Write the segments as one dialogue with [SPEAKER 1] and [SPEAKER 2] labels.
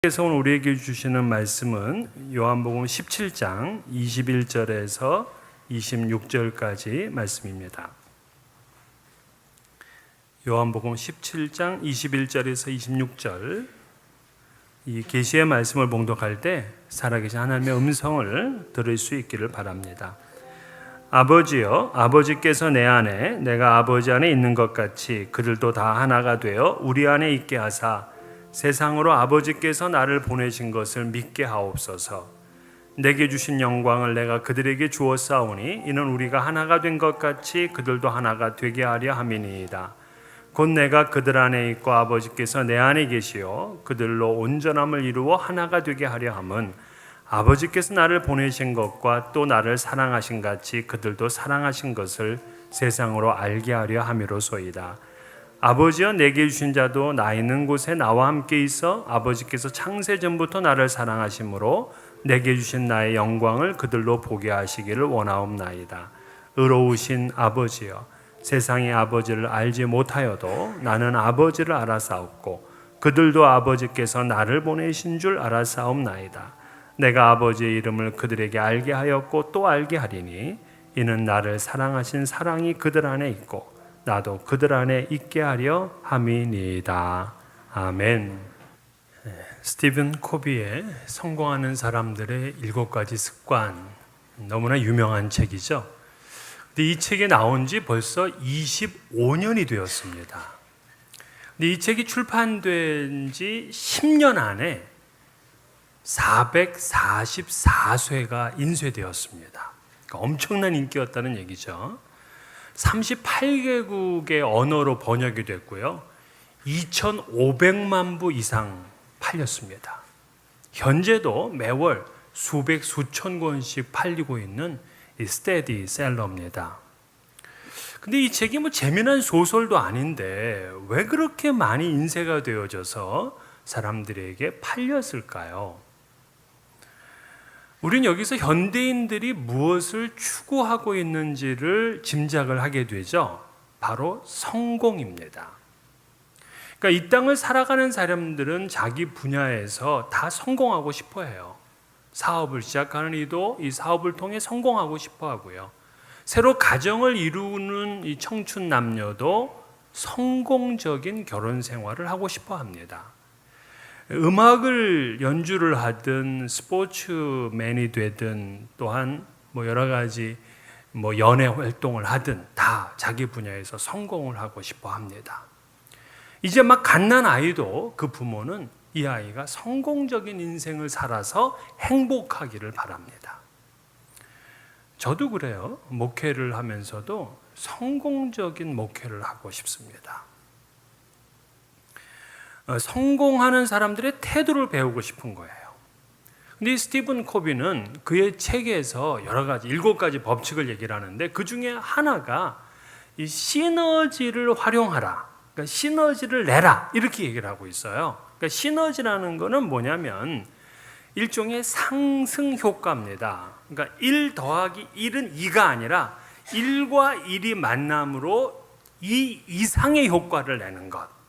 [SPEAKER 1] 께서 오늘 우리에게 주시는 말씀은 요한복음 17장 21절에서 26절까지 말씀입니다. 요한복음 17장 21절에서 26절, 이 계시의 말씀을 봉독할 때 살아계신 하나님의 음성을 들을 수 있기를 바랍니다. 아버지여, 아버지께서 내 안에 내가 아버지 안에 있는 것 같이 그들도 다 하나가 되어 우리 안에 있게 하사 세상으로 아버지께서 나를 보내신 것을 믿게 하옵소서. 내게 주신 영광을 내가 그들에게 주었사오니 이는 우리가 하나가 된 것 같이 그들도 하나가 되게 하려 함이니이다. 곧 내가 그들 안에 있고 아버지께서 내 안에 계시어 그들로 온전함을 이루어 하나가 되게 하려 함은 아버지께서 나를 보내신 것과 또 나를 사랑하신 같이 그들도 사랑하신 것을 세상으로 알게 하려 함이로소이다. 아버지여, 내게 주신 자도 나 있는 곳에 나와 함께 있어 아버지께서 창세 전부터 나를 사랑하심으로 내게 주신 나의 영광을 그들로 보게 하시기를 원하옵나이다. 의로우신 아버지여, 세상이 아버지를 알지 못하여도 나는 아버지를 알아사옵고 그들도 아버지께서 나를 보내신 줄 알아사옵나이다. 내가 아버지의 이름을 그들에게 알게 하였고 또 알게 하리니 이는 나를 사랑하신 사랑이 그들 안에 있고 나도 그들 안에 있게 하려 함이니이다. 아멘. 스티븐 코비의 성공하는 사람들의 7가지 습관, 너무나 유명한 책이죠. 근데 이 책이 나온 지 벌써 25년이 되었습니다. 근데 이 책이 출판된 지 10년 안에 444쇄가 인쇄되었습니다. 그러니까 엄청난 인기였다는 얘기죠. 38개국의 언어로 번역이 됐고요. 2,500만 부 이상 팔렸습니다. 현재도 매월 수백 수천 권씩 팔리고 있는 이 스테디셀러입니다. 근데 이 책이 재미난 소설도 아닌데 왜 그렇게 많이 인쇄가 되어져서 사람들에게 팔렸을까요? 우린 여기서 현대인들이 무엇을 추구하고 있는지를 짐작을 하게 되죠. 바로 성공입니다. 그러니까 이 땅을 살아가는 사람들은 자기 분야에서 다 성공하고 싶어 해요. 사업을 시작하는 이도 이 사업을 통해 성공하고 싶어 하고요. 새로 가정을 이루는 이 청춘 남녀도 성공적인 결혼 생활을 하고 싶어 합니다. 음악을 연주를 하든 스포츠맨이 되든 또한 여러 가지 연애 활동을 하든 다 자기 분야에서 성공을 하고 싶어 합니다. 이제 막 갓난 아이도 그 부모는 이 아이가 성공적인 인생을 살아서 행복하기를 바랍니다. 저도 그래요. 목회를 하면서도 성공적인 목회를 하고 싶습니다. 성공하는 사람들의 태도를 배우고 싶은 거예요. 근데 스티븐 코비는 그의 책에서 여러 가지 7가지 법칙을 얘기를 하는데 그 중에 하나가 이 시너지를 활용하라, 그러니까 시너지를 내라, 이렇게 얘기를 하고 있어요. 그러니까 시너지라는 거는 뭐냐면 일종의 상승 효과입니다. 그러니까 1 더하기 1은 2가 아니라 1과 1이 만남으로 2 이상의 효과를 내는 것.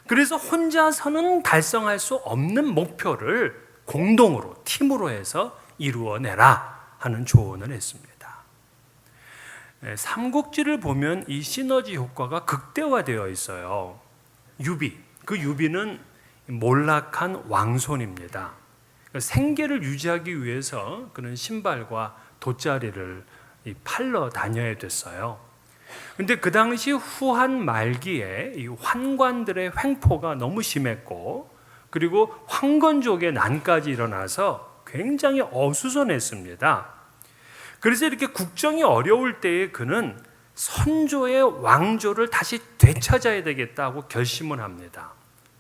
[SPEAKER 1] 그래서 혼자서는 달성할 수 없는 목표를 공동으로, 팀으로 해서 이루어내라 하는 조언을 했습니다. 삼국지를 보면 이 시너지 효과가 극대화되어 있어요. 유비, 그 유비는 몰락한 왕손입니다. 생계를 유지하기 위해서 그는 신발과 돗자리를 팔러 다녀야 됐어요. 근데 그 당시 후한 말기에 이 환관들의 횡포가 너무 심했고 그리고 황건족의 난까지 일어나서 굉장히 어수선했습니다. 그래서 이렇게 국정이 어려울 때에 그는 선조의 왕조를 다시 되찾아야 되겠다고 결심을 합니다.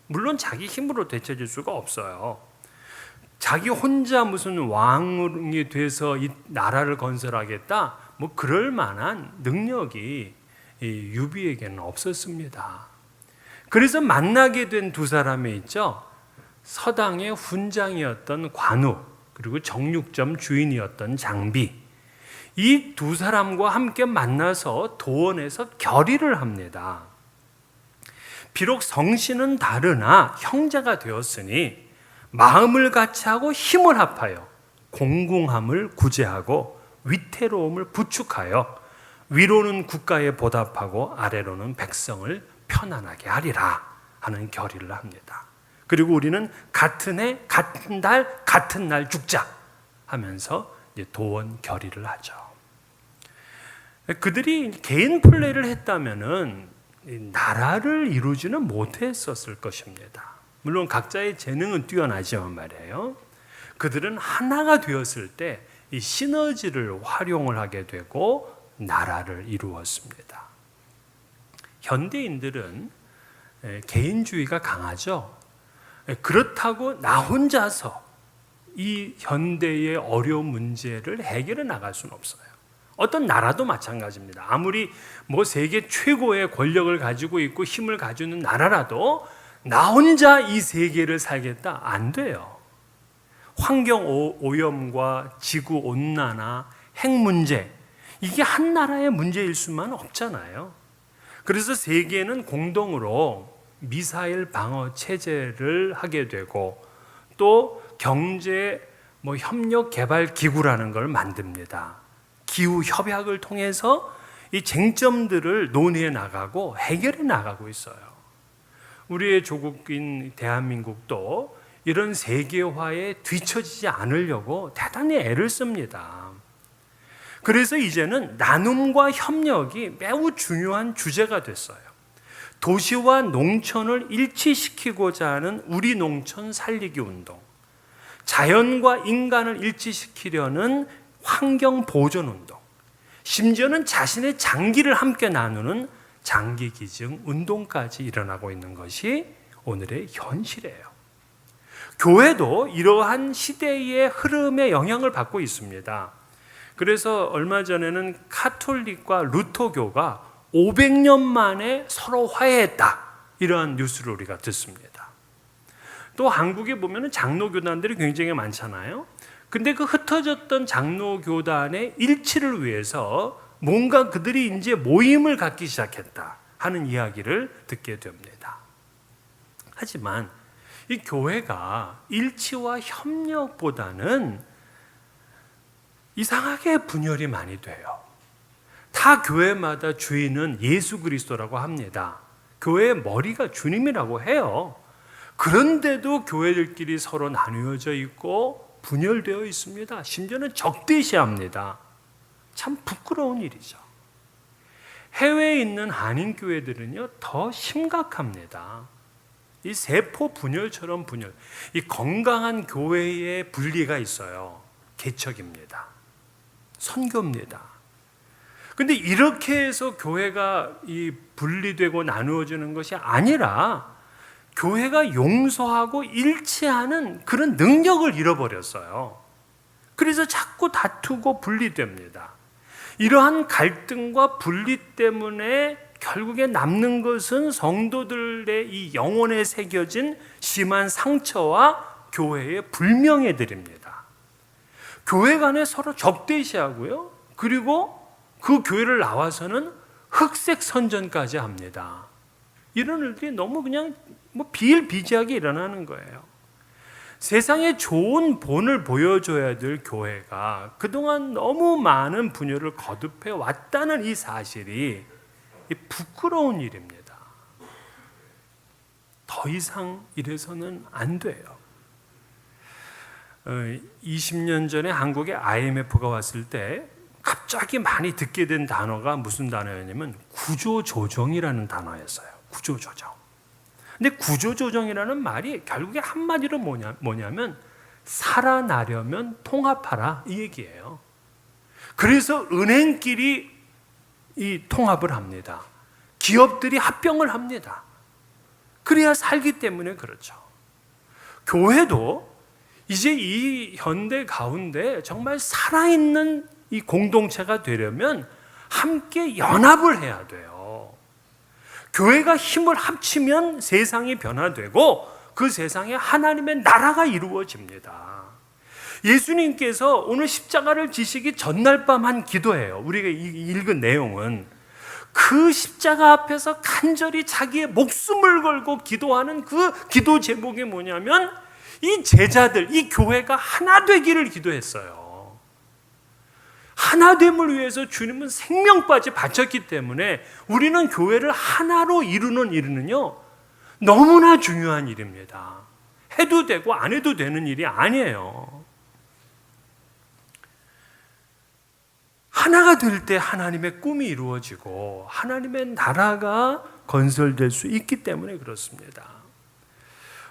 [SPEAKER 1] 물론 자기 힘으로 되찾을 수가 없어요. 자기 혼자 무슨 왕이 돼서 이 나라를 건설하겠다, 그럴 만한 능력이 이 유비에게는 없었습니다. 그래서 만나게 된 두 사람이 있죠. 서당의 훈장이었던 관우, 그리고 정육점 주인이었던 장비. 이 두 사람과 함께 만나서 도원에서 결의를 합니다. 비록 성씨는 다르나 형제가 되었으니 마음을 같이하고 힘을 합하여 공공함을 구제하고 위태로움을 부축하여 위로는 국가에 보답하고 아래로는 백성을 편안하게 하리라 하는 결의를 합니다. 그리고 우리는 같은 해, 같은 달, 같은 날 죽자 하면서 이제 도원 결의를 하죠. 그들이 개인 플레이를 했다면은 나라를 이루지는 못했었을 것입니다. 물론 각자의 재능은 뛰어나지만 말이에요. 그들은 하나가 되었을 때 이 시너지를 활용을 하게 되고 나라를 이루었습니다. 현대인들은 개인주의가 강하죠. 그렇다고 나 혼자서 이 현대의 어려운 문제를 해결해 나갈 수는 없어요. 어떤 나라도 마찬가지입니다. 아무리 세계 최고의 권력을 가지고 있고 힘을 가지고 있는 나라라도 나 혼자 이 세계를 살겠다 안 돼요. 환경 오염과 지구 온난화, 핵 문제, 이게 한 나라의 문제일 수만 없잖아요. 그래서 세계는 공동으로 미사일 방어 체제를 하게 되고 또 경제 협력 개발 기구라는 걸 만듭니다. 기후 협약을 통해서 이 쟁점들을 논의해 나가고 해결해 나가고 있어요. 우리의 조국인 대한민국도 이런 세계화에 뒤처지지 않으려고 대단히 애를 씁니다. 그래서 이제는 나눔과 협력이 매우 중요한 주제가 됐어요. 도시와 농촌을 일치시키고자 하는 우리 농촌 살리기 운동, 자연과 인간을 일치시키려는 환경 보존 운동, 심지어는 자신의 장기를 함께 나누는 장기 기증 운동까지 일어나고 있는 것이 오늘의 현실이에요. 교회도 이러한 시대의 흐름에 영향을 받고 있습니다. 그래서 얼마 전에는 카톨릭과 루터교가 500년 만에 서로 화해했다, 이러한 뉴스를 우리가 듣습니다. 또 한국에 보면 장로교단들이 굉장히 많잖아요. 근데 그 흩어졌던 장로교단의 일치를 위해서 뭔가 그들이 이제 모임을 갖기 시작했다 하는 이야기를 듣게 됩니다. 하지만 이 교회가 일치와 협력보다는 이상하게 분열이 많이 돼요. 다 교회마다 주인은 예수 그리스도라고 합니다. 교회의 머리가 주님이라고 해요. 그런데도 교회들끼리 서로 나누어져 있고 분열되어 있습니다. 심지어는 적대시합니다. 참 부끄러운 일이죠. 해외에 있는 한인교회들은요 더 심각합니다. 이 세포 분열처럼 분열, 이 건강한 교회의 분리가 있어요. 개척입니다. 선교입니다. 근데 이렇게 해서 교회가 이 분리되고 나누어지는 것이 아니라 교회가 용서하고 일치하는 그런 능력을 잃어버렸어요. 그래서 자꾸 다투고 분리됩니다. 이러한 갈등과 분리 때문에 결국에 남는 것은 성도들의 이 영혼에 새겨진 심한 상처와 교회의 불명예들입니다. 교회 간에 서로 적대시하고요. 그리고 그 교회를 나와서는 흑색 선전까지 합니다. 이런 일들이 너무 그냥 비일비재하게 일어나는 거예요. 세상에 좋은 본을 보여줘야 될 교회가 그동안 너무 많은 분열을 거듭해 왔다는 이 사실이 부끄러운 일입니다. 더 이상 이래서는 안 돼요. 20년 전에 한국에 IMF가 왔을 때 갑자기 많이 듣게 된 단어가 무슨 단어였냐면 구조조정이라는 단어였어요. 구조조정. 근데 구조조정이라는 말이 결국에 한마디로 뭐냐면 살아나려면 통합하라, 이 얘기예요. 그래서 은행끼리 이 통합을 합니다. 기업들이 합병을 합니다. 그래야 살기 때문에 그렇죠. 교회도 이제 이 현대 가운데 정말 살아있는 이 공동체가 되려면 함께 연합을 해야 돼요. 교회가 힘을 합치면 세상이 변화되고 그 세상에 하나님의 나라가 이루어집니다. 예수님께서 오늘 십자가를 지시기 전날 밤 한 기도예요. 우리가 읽은 내용은 그 십자가 앞에서 간절히 자기의 목숨을 걸고 기도하는 그 기도 제목이 뭐냐면 이 제자들, 이 교회가 하나 되기를 기도했어요. 하나됨을 위해서 주님은 생명까지 바쳤기 때문에 우리는 교회를 하나로 이루는 일은요, 너무나 중요한 일입니다. 해도 되고 안 해도 되는 일이 아니에요. 하나가 될 때 하나님의 꿈이 이루어지고 하나님의 나라가 건설될 수 있기 때문에 그렇습니다.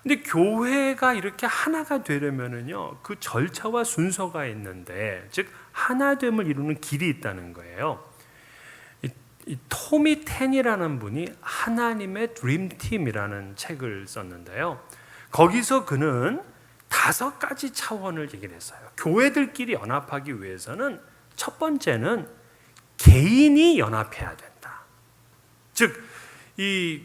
[SPEAKER 1] 근데 교회가 이렇게 하나가 되려면은요, 그 절차와 순서가 있는데, 즉 하나됨을 이루는 길이 있다는 거예요. 이 토미 텐이라는 분이 하나님의 드림팀이라는 책을 썼는데요. 거기서 그는 5가지 차원을 얘기를 했어요. 교회들끼리 연합하기 위해서는 첫 번째는 개인이 연합해야 된다. 즉, 이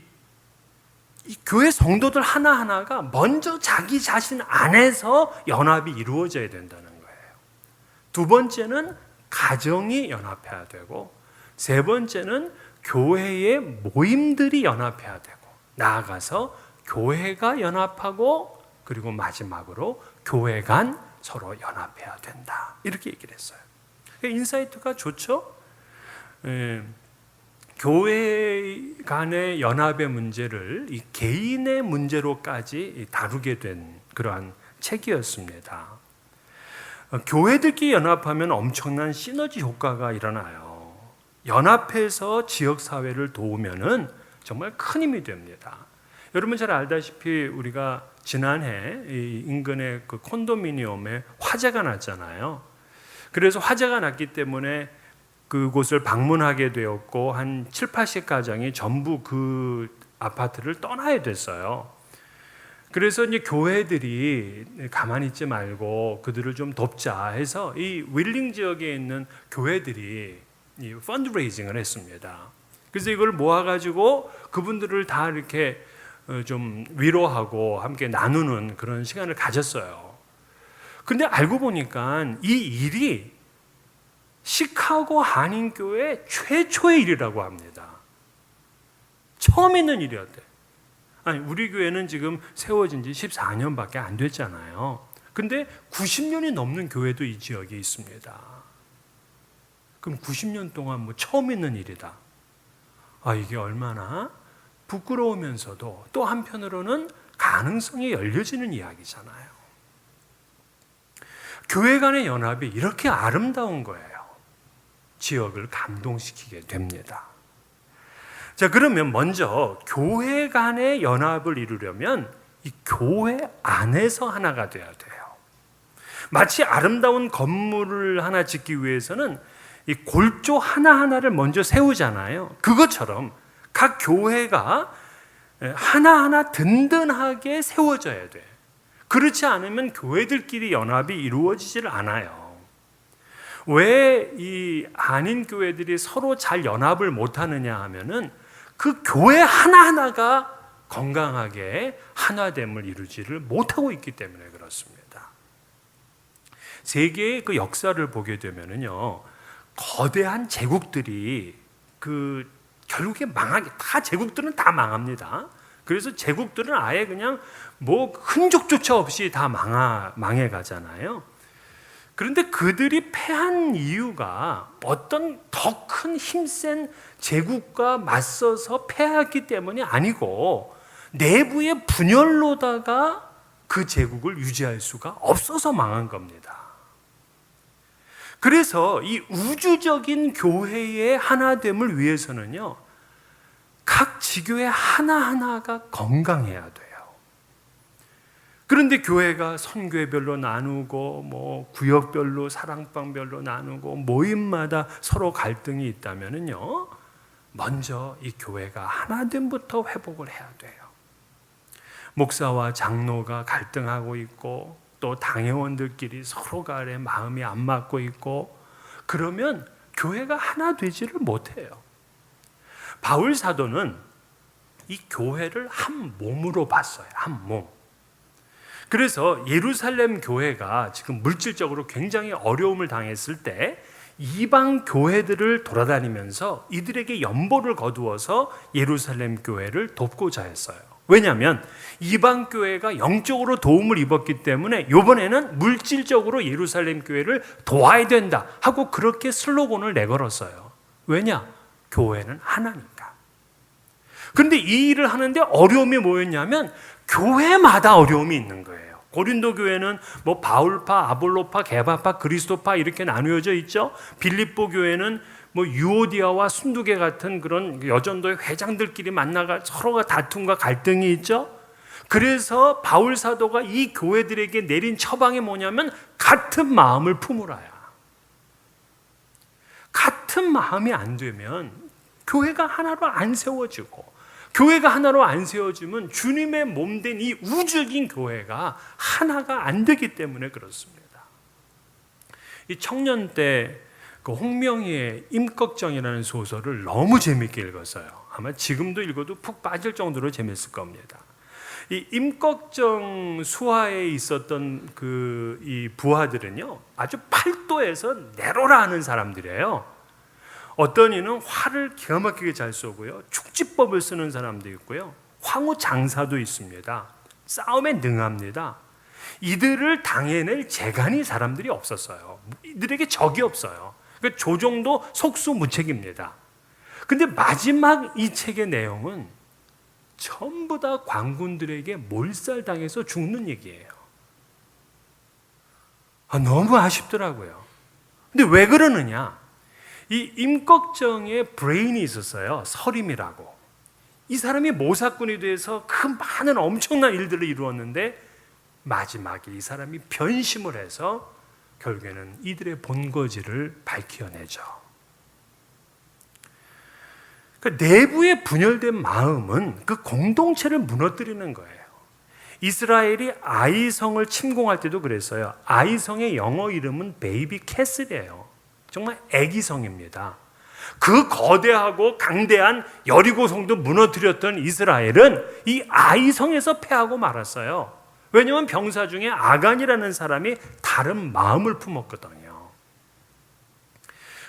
[SPEAKER 1] 교회 성도들 하나하나가 먼저 자기 자신 안에서 연합이 이루어져야 된다는 거예요. 두 번째는 가정이 연합해야 되고, 세 번째는 교회의 모임들이 연합해야 되고, 나아가서 교회가 연합하고, 그리고 마지막으로 교회 간 서로 연합해야 된다. 이렇게 얘기를 했어요. 인사이트가 좋죠? 교회 간의 연합의 문제를 이 개인의 문제로까지 다루게 된 그러한 책이었습니다. 교회들끼리 연합하면 엄청난 시너지 효과가 일어나요. 연합해서 지역사회를 도우면은 정말 큰 힘이 됩니다. 여러분 잘 알다시피 우리가 지난해 인근의 그 콘도미니엄에 화재가 났잖아요. 그래서 화재가 났기 때문에 그곳을 방문하게 되었고 한 7, 80가정이 전부 그 아파트를 떠나야 됐어요. 그래서 이제 교회들이 가만히 있지 말고 그들을 좀 돕자 해서 이 윌링 지역에 있는 교회들이 이 펀드레이징을 했습니다. 그래서 이걸 모아가지고 그분들을 다 이렇게 좀 위로하고 함께 나누는 그런 시간을 가졌어요. 근데 알고 보니까 이 일이 시카고 한인교회 최초의 일이라고 합니다. 처음 있는 일이었대. 아니, 우리 교회는 지금 세워진 지 14년밖에 안 됐잖아요. 근데 90년이 넘는 교회도 이 지역에 있습니다. 그럼 90년 동안 뭐 처음 있는 일이다. 이게 얼마나 부끄러우면서도 또 한편으로는 가능성이 열려지는 이야기잖아요. 교회 간의 연합이 이렇게 아름다운 거예요. 지역을 감동시키게 됩니다. 자, 그러면 먼저 교회 간의 연합을 이루려면 이 교회 안에서 하나가 돼야 돼요. 마치 아름다운 건물을 하나 짓기 위해서는 이 골조 하나하나를 먼저 세우잖아요. 그것처럼 각 교회가 하나하나 든든하게 세워져야 돼. 그렇지 않으면 교회들끼리 연합이 이루어지질 않아요. 왜 이 한인 교회들이 서로 잘 연합을 못하느냐 하면은 그 교회 하나하나가 건강하게 하나됨을 이루지를 못하고 있기 때문에 그렇습니다. 세계의 그 역사를 보게 되면은요, 거대한 제국들이 그 결국에 망하게, 다 제국들은 다 망합니다. 그래서 제국들은 아예 그냥 뭐 흔적조차 없이 다 망해 가잖아요. 그런데 그들이 패한 이유가 어떤 더 큰 힘센 제국과 맞서서 패했기 때문이 아니고 내부의 분열로다가 그 제국을 유지할 수가 없어서 망한 겁니다. 그래서 이 우주적인 교회의 하나됨을 위해서는요, 각 지교회 하나하나가 건강해야 돼요. 그런데 교회가 선교회별로 나누고 뭐 구역별로 사랑방별로 나누고 모임마다 서로 갈등이 있다면은요, 먼저 이 교회가 하나됨부터 회복을 해야 돼요. 목사와 장로가 갈등하고 있고 또 당회원들끼리 서로 간에 마음이 안 맞고 있고 그러면 교회가 하나 되지를 못해요. 바울 사도는 이 교회를 한 몸으로 봤어요. 한 몸. 그래서 예루살렘 교회가 지금 물질적으로 굉장히 어려움을 당했을 때 이방 교회들을 돌아다니면서 이들에게 연보를 거두어서 예루살렘 교회를 돕고자 했어요. 왜냐하면 이방 교회가 영적으로 도움을 입었기 때문에 이번에는 물질적으로 예루살렘 교회를 도와야 된다 하고 그렇게 슬로건을 내걸었어요. 왜냐? 교회는 하나니까. 그런데 이 일을 하는데 어려움이 뭐였냐면 교회마다 어려움이 있는 거예요. 고린도 교회는 뭐 바울파, 아볼로파, 게바파, 그리스도파 이렇게 나누어져 있죠. 빌립보 교회는 뭐 유오디아와 순두계 같은 그런 여전도의 회장들끼리 만나가 서로가 다툼과 갈등이 있죠. 그래서 바울 사도가 이 교회들에게 내린 처방이 뭐냐면 같은 마음을 품으라야. 같은 마음이 안 되면 교회가 하나로 안 세워지고, 교회가 하나로 안 세워지면 주님의 몸된 이 우주적인 교회가 하나가 안 되기 때문에 그렇습니다. 이 청년 때 그 홍명희의 임꺽정이라는 소설을 너무 재밌게 읽었어요. 아마 지금도 읽어도 푹 빠질 정도로 재밌을 겁니다. 이 임꺽정 수하에 있었던 이 부하들은요, 아주 팔도에서 내로라 하는 사람들이에요. 어떤 이는 활을 기가 막히게 잘 쏘고요, 축지법을 쓰는 사람도 있고요, 황후 장사도 있습니다. 싸움에 능합니다. 이들을 당해낼 재간이 사람들이 없었어요. 이들에게 적이 없어요. 그러니까 조정도 속수무책입니다. 근데 마지막 이 책의 내용은 전부 다 관군들에게 몰살당해서 죽는 얘기예요. 너무 아쉽더라고요. 근데 왜 그러느냐? 이 임꺽정의 브레인이 있었어요. 서림이라고. 이 사람이 모사꾼이 돼서 그 많은 엄청난 일들을 이루었는데 마지막에 이 사람이 변심을 해서 결국에는 이들의 본거지를 밝혀내죠. 그러니까 내부의 분열된 마음은 그 공동체를 무너뜨리는 거예요. 이스라엘이 아이성을 침공할 때도 그랬어요. 아이성의 영어 이름은 베이비 캐슬이에요. 정말 애기성입니다. 그 거대하고 강대한 여리고성도 무너뜨렸던 이스라엘은 이 아이성에서 패하고 말았어요. 왜냐하면 병사 중에 아간이라는 사람이 다른 마음을 품었거든요.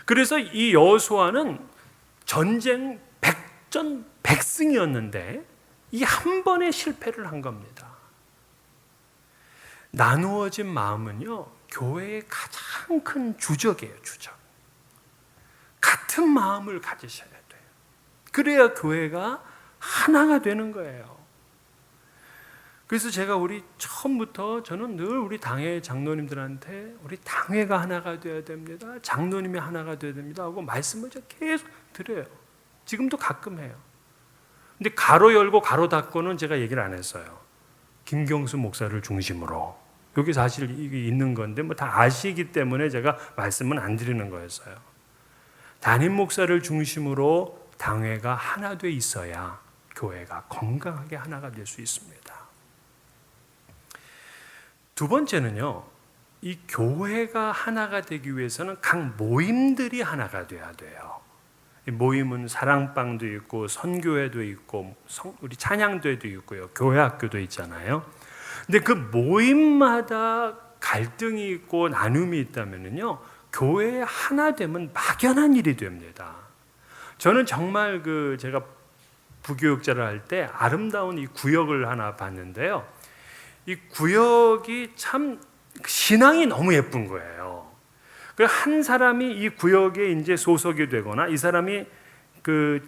[SPEAKER 1] 그래서 이 여호수아는 전쟁 백전백승이었는데 이 한 번의 실패를 한 겁니다. 나누어진 마음은요, 교회의 가장 큰 주적이에요. 주적. 같은 마음을 가지셔야 돼요. 그래야 교회가 하나가 되는 거예요. 그래서 제가 우리 처음부터 저는 늘 우리 당회 장로님들한테 우리 당회가 하나가 되어야 됩니다. 장로님이 하나가 되어야 됩니다 하고 말씀을 제가 계속 드려요. 지금도 가끔 해요. 근데 가로 열고 가로 닫고는 제가 얘기를 안 했어요. 김경수 목사를 중심으로. 여기 사실 이게 있는 건데 뭐 다 아시기 때문에 제가 말씀은 안 드리는 거였어요. 담임 목사를 중심으로 당회가 하나 돼 있어야 교회가 건강하게 하나가 될 수 있습니다. 두 번째는요, 이 교회가 하나가 되기 위해서는 각 모임들이 하나가 돼야 돼요. 이 모임은 사랑방도 있고 선교회도 있고 우리 찬양대도 있고요, 교회학교도 있잖아요. 근데 그 모임마다 갈등이 있고 나눔이 있다면요, 교회에 하나 되면 막연한 일이 됩니다. 저는 정말 제가 부교육자를 할 때 아름다운 이 구역을 하나 봤는데요. 이 구역이 참 신앙이 너무 예쁜 거예요. 한 사람이 이 구역에 이제 소속이 되거나 이 사람이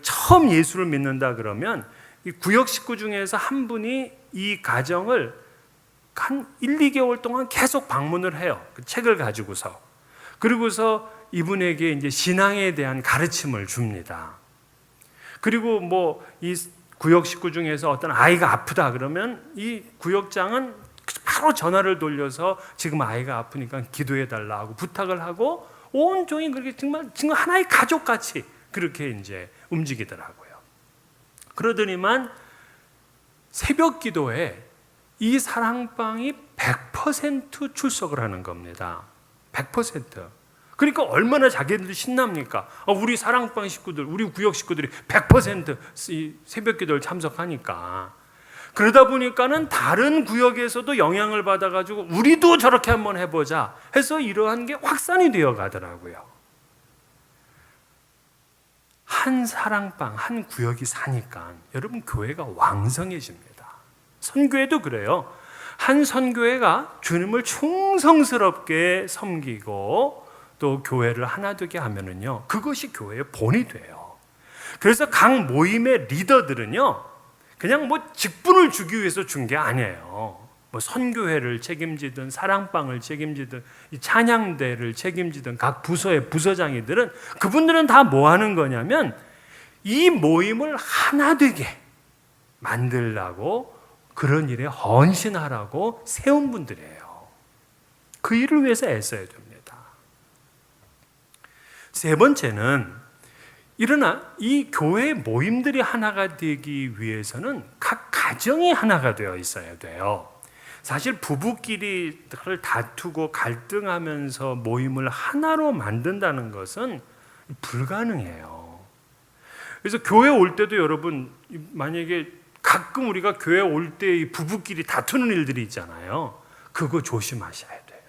[SPEAKER 1] 처음 예수를 믿는다 그러면 이 구역 식구 중에서 한 분이 이 가정을 한 1, 2개월 동안 계속 방문을 해요. 그 책을 가지고서. 그리고서 이분에게 이제 신앙에 대한 가르침을 줍니다. 그리고 뭐 이 구역 식구 중에서 어떤 아이가 아프다 그러면 이 구역장은 바로 전화를 돌려서 지금 아이가 아프니까 기도해 달라고 부탁을 하고 온종일 그렇게 정말 하나의 가족같이 그렇게 이제 움직이더라고요. 그러더니만 새벽 기도에 이 사랑방이 100% 출석을 하는 겁니다. 100%. 그러니까 얼마나 자기들도 신납니까? 우리 사랑방 식구들, 우리 구역 식구들이 100% 새벽 기도를 참석하니까. 그러다 보니까는 다른 구역에서도 영향을 받아가지고 우리도 저렇게 한번 해보자 해서 이러한 게 확산이 되어 가더라고요. 한 사랑방, 한 구역이 사니까 여러분 교회가 왕성해집니다. 선교회도 그래요. 한 선교회가 주님을 충성스럽게 섬기고 또 교회를 하나 되게 하면은요, 그것이 교회의 본이 돼요. 그래서 각 모임의 리더들은요, 그냥 뭐 직분을 주기 위해서 준 게 아니에요. 뭐 선교회를 책임지든 사랑방을 책임지든 이 찬양대를 책임지든 각 부서의 부서장이들은 그분들은 다 뭐 하는 거냐면 이 모임을 하나 되게 만들라고 그런 일에 헌신하라고 세운 분들이에요. 그 일을 위해서 애써야 됩니다. 세 번째는, 일어나 이 교회 모임들이 하나가 되기 위해서는 각 가정이 하나가 되어 있어야 돼요. 사실 부부끼리 다투고 갈등하면서 모임을 하나로 만든다는 것은 불가능해요. 그래서 교회 올 때도 여러분, 만약에 가끔 우리가 교회 올 때 부부끼리 다투는 일들이 있잖아요. 그거 조심하셔야 돼요.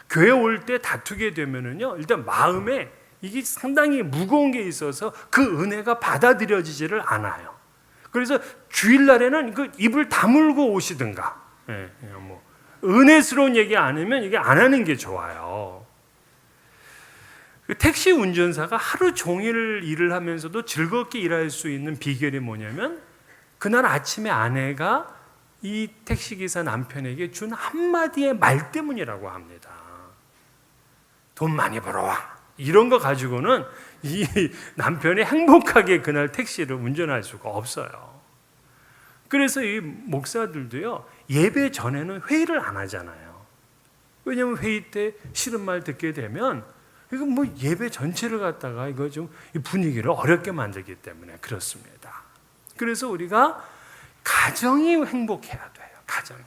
[SPEAKER 1] 교회 올 때 다투게 되면은요, 일단 마음에 이게 상당히 무거운 게 있어서 그 은혜가 받아들여지지를 않아요. 그래서 주일날에는 그 입을 다물고 오시든가, 뭐 은혜스러운 얘기 안 하면 이게 안 하는 게 좋아요. 택시 운전사가 하루 종일 일을 하면서도 즐겁게 일할 수 있는 비결이 뭐냐면, 그날 아침에 아내가 이 택시기사 남편에게 준 한마디의 말 때문이라고 합니다. 돈 많이 벌어와. 이런 거 가지고는 이 남편이 행복하게 그날 택시를 운전할 수가 없어요. 그래서 이 목사들도요, 예배 전에는 회의를 안 하잖아요. 왜냐하면 회의 때 싫은 말 듣게 되면 이거 뭐 예배 전체를 갖다가 이거 좀 분위기를 어렵게 만들기 때문에 그렇습니다. 그래서 우리가 가정이 행복해야 돼요. 가정이.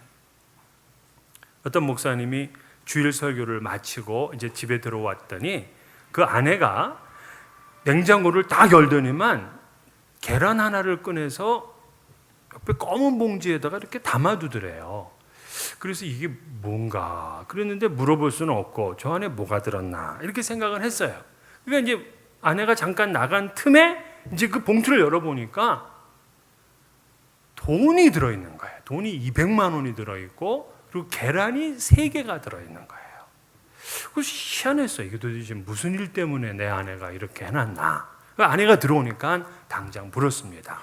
[SPEAKER 1] 어떤 목사님이 주일 설교를 마치고 이제 집에 들어왔더니 그 아내가 냉장고를 딱 열더니만 계란 하나를 꺼내서 옆에 검은 봉지에다가 이렇게 담아두더래요. 그래서 이게 뭔가 그랬는데 물어볼 수는 없고 저 안에 뭐가 들었나 이렇게 생각을 했어요. 그러니까 이제 아내가 잠깐 나간 틈에 이제 그 봉투를 열어보니까 돈이 들어있는 거예요. 돈이 200만 원이 들어있고 그리고 계란이 3개가 들어있는 거예요. 그래서 희한했어요. 이게 도대체 무슨 일 때문에 내 아내가 이렇게 해놨나. 아내가 들어오니까 당장 물었습니다.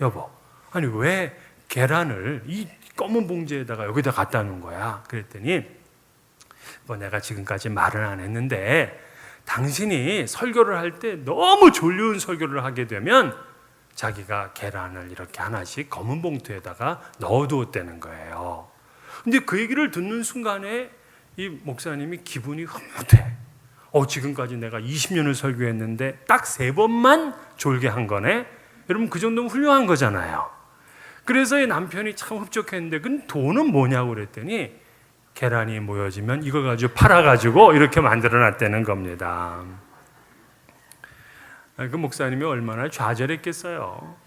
[SPEAKER 1] 여보, 아니 왜 계란을 이 검은 봉지에다가 여기다 갖다 놓은 거야? 그랬더니 뭐 내가 지금까지 말은 안 했는데 당신이 설교를 할 때 너무 졸려운 설교를 하게 되면 자기가 계란을 이렇게 하나씩 검은 봉투에다가 넣어두었다는 거예요. 근데 그 얘기를 듣는 순간에 이 목사님이 기분이 흐뭇해. 지금까지 내가 20년을 설교했는데 딱 3번만 졸게 한 거네. 여러분 그 정도면 훌륭한 거잖아요. 그래서 이 남편이 참 흡족했는데 그 돈은 뭐냐고 그랬더니 계란이 모여지면 이걸 가지고 팔아가지고 이렇게 만들어놨다는 겁니다. 그 목사님이 얼마나 좌절했겠어요.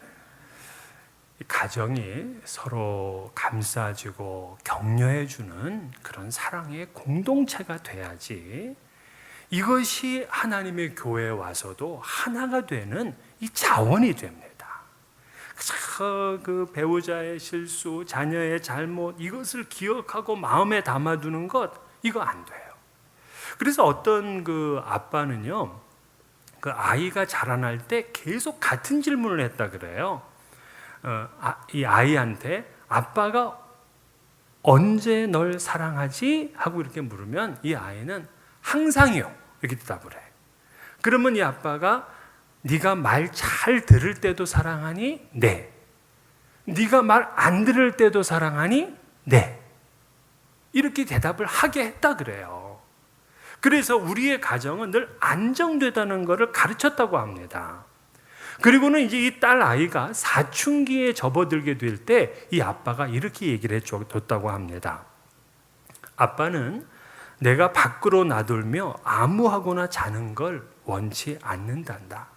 [SPEAKER 1] 가정이 서로 감싸주고 격려해주는 그런 사랑의 공동체가 돼야지 이것이 하나님의 교회에 와서도 하나가 되는 이 자원이 됩니다. 그 배우자의 실수, 자녀의 잘못 이것을 기억하고 마음에 담아두는 것 이거 안 돼요. 그래서 어떤 그 아빠는요, 그 아이가 자라날 때 계속 같은 질문을 했다 그래요. 이 아이한테 아빠가 언제 널 사랑하지? 하고 이렇게 물으면 이 아이는 항상이요 이렇게 대답을 해. 그러면 이 아빠가 네가 말 잘 들을 때도 사랑하니? 네. 네가 말 안 들을 때도 사랑하니? 네. 이렇게 대답을 하게 했다 그래요. 그래서 우리의 가정은 늘 안정되다는 것을 가르쳤다고 합니다. 그리고는 이제 이 딸 아이가 사춘기에 접어들게 될 때 이 아빠가 이렇게 얘기를 해줬다고 합니다. 아빠는 내가 밖으로 나돌며 암호하거나 자는 걸 원치 않는단다.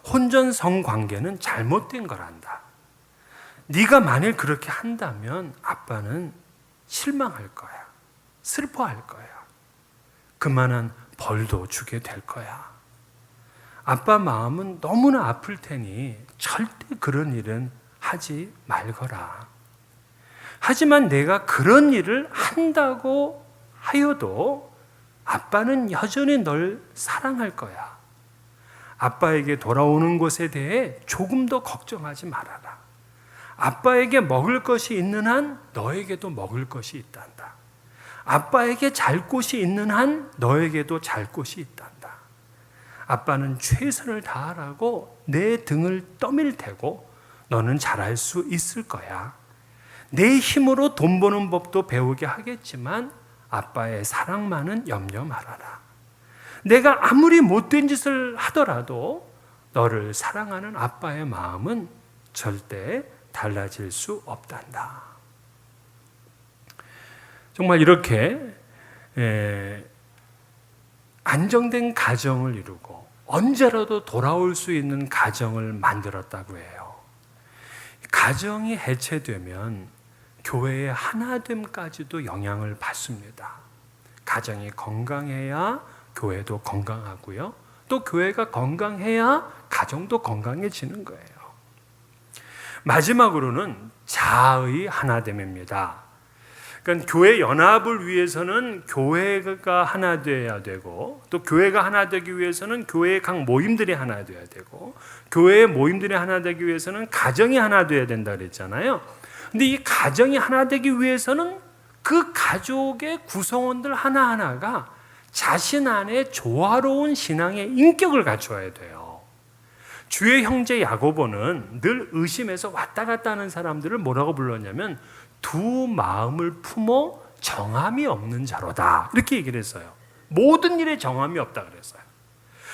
[SPEAKER 1] 혼전 성관계는 잘못된 거란다. 네가 만일 그렇게 한다면 아빠는 실망할 거야. 슬퍼할 거야. 그만한 벌도 주게 될 거야. 아빠 마음은 너무나 아플 테니 절대 그런 일은 하지 말거라. 하지만 내가 그런 일을 한다고 하여도 아빠는 여전히 널 사랑할 거야. 아빠에게 돌아오는 것에 대해 조금 더 걱정하지 말아라. 아빠에게 먹을 것이 있는 한 너에게도 먹을 것이 있단다. 아빠에게 잘 곳이 있는 한 너에게도 잘 곳이 있단다. 아빠는 최선을 다하라고 내 등을 떠밀 테고 너는 잘할 수 있을 거야. 내 힘으로 돈 버는 법도 배우게 하겠지만 아빠의 사랑만은 염려 말아라. 내가 아무리 못된 짓을 하더라도 너를 사랑하는 아빠의 마음은 절대 달라질 수 없단다. 정말 이렇게 안정된 가정을 이루고 언제라도 돌아올 수 있는 가정을 만들었다고 해요. 가정이 해체되면 교회의 하나됨까지도 영향을 받습니다. 가정이 건강해야 교회도 건강하고요. 또 교회가 건강해야 가정도 건강해지는 거예요. 마지막으로는 자아의 하나됨입니다. 그러니까 교회 연합을 위해서는 교회가 하나 되어야 되고, 또 교회가 하나 되기 위해서는 교회의 각 모임들이 하나 되어야 되고, 교회의 모임들이 하나 되기 위해서는 가정이 하나 되어야 된다 그랬잖아요. 근데 이 가정이 하나 되기 위해서는 그 가족의 구성원들 하나하나가 자신 안에 조화로운 신앙의 인격을 갖춰야 돼요. 주의 형제 야고보는 늘 의심해서 왔다 갔다 하는 사람들을 뭐라고 불렀냐면 두 마음을 품어 정함이 없는 자로다, 이렇게 얘기를 했어요. 모든 일에 정함이 없다 그랬어요.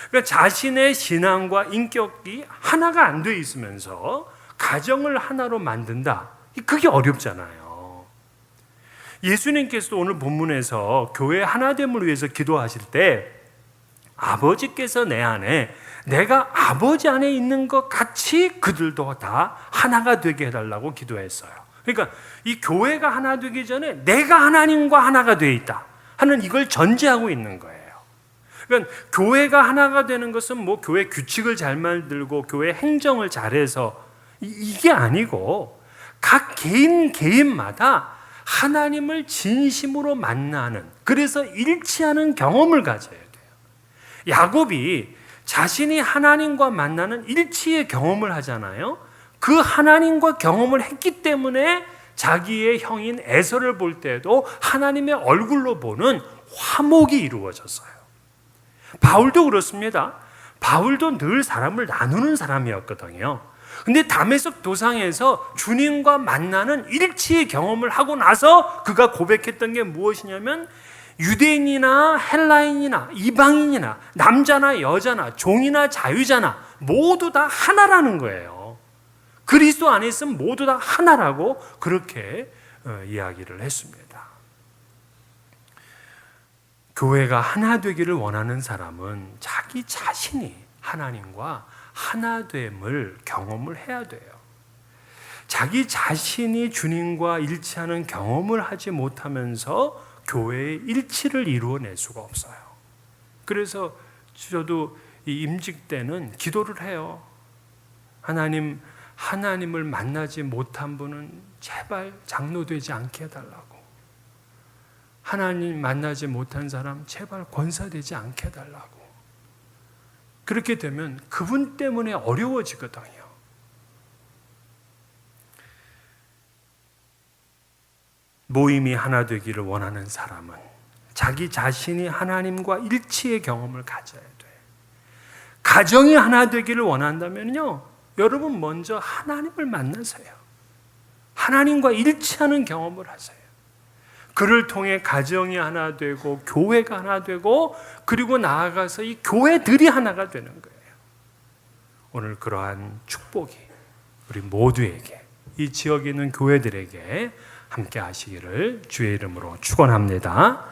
[SPEAKER 1] 그러니까 자신의 신앙과 인격이 하나가 안 돼 있으면서 가정을 하나로 만든다, 그게 어렵잖아요. 예수님께서도 오늘 본문에서 교회 하나됨을 위해서 기도하실 때 아버지께서 내 안에, 내가 아버지 안에 있는 것 같이 그들도 다 하나가 되게 해달라고 기도했어요. 그러니까 이 교회가 하나 되기 전에 내가 하나님과 하나가 되어 있다 하는 이걸 전제하고 있는 거예요. 그러니까 교회가 하나가 되는 것은 뭐 교회 규칙을 잘 만들고 교회 행정을 잘해서 이게 아니고 각 개인마다 하나님을 진심으로 만나는, 그래서 일치하는 경험을 가져야 돼요. 야곱이 자신이 하나님과 만나는 일치의 경험을 하잖아요. 그 하나님과 경험을 했기 때문에 자기의 형인 에서를 볼 때도 하나님의 얼굴로 보는 화목이 이루어졌어요. 바울도 그렇습니다. 바울도 늘 사람을 나누는 사람이었거든요. 근데 다메섹 도상에서 주님과 만나는 일치의 경험을 하고 나서 그가 고백했던 게 무엇이냐면 유대인이나 헬라인이나 이방인이나 남자나 여자나 종이나 자유자나 모두 다 하나라는 거예요. 그리스도 안에 있으면 모두 다 하나라고 그렇게 이야기를 했습니다. 교회가 하나 되기를 원하는 사람은 자기 자신이 하나님과 하나됨을 경험을 해야 돼요. 자기 자신이 주님과 일치하는 경험을 하지 못하면서 교회의 일치를 이루어낼 수가 없어요. 그래서 저도 이 임직 때는 기도를 해요. 하나님을 만나지 못한 분은 제발 장로되지 않게 해달라고. 하나님 만나지 못한 사람 제발 권사되지 않게 해달라고. 그렇게 되면 그분 때문에 어려워지거든요. 모임이 하나 되기를 원하는 사람은 자기 자신이 하나님과 일치의 경험을 가져야 돼요. 가정이 하나 되기를 원한다면요, 여러분 먼저 하나님을 만나세요. 하나님과 일치하는 경험을 하세요. 그를 통해 가정이 하나 되고 교회가 하나 되고 그리고 나아가서 이 교회들이 하나가 되는 거예요. 오늘 그러한 축복이 우리 모두에게, 이 지역에 있는 교회들에게 함께 하시기를 주의 이름으로 축원합니다.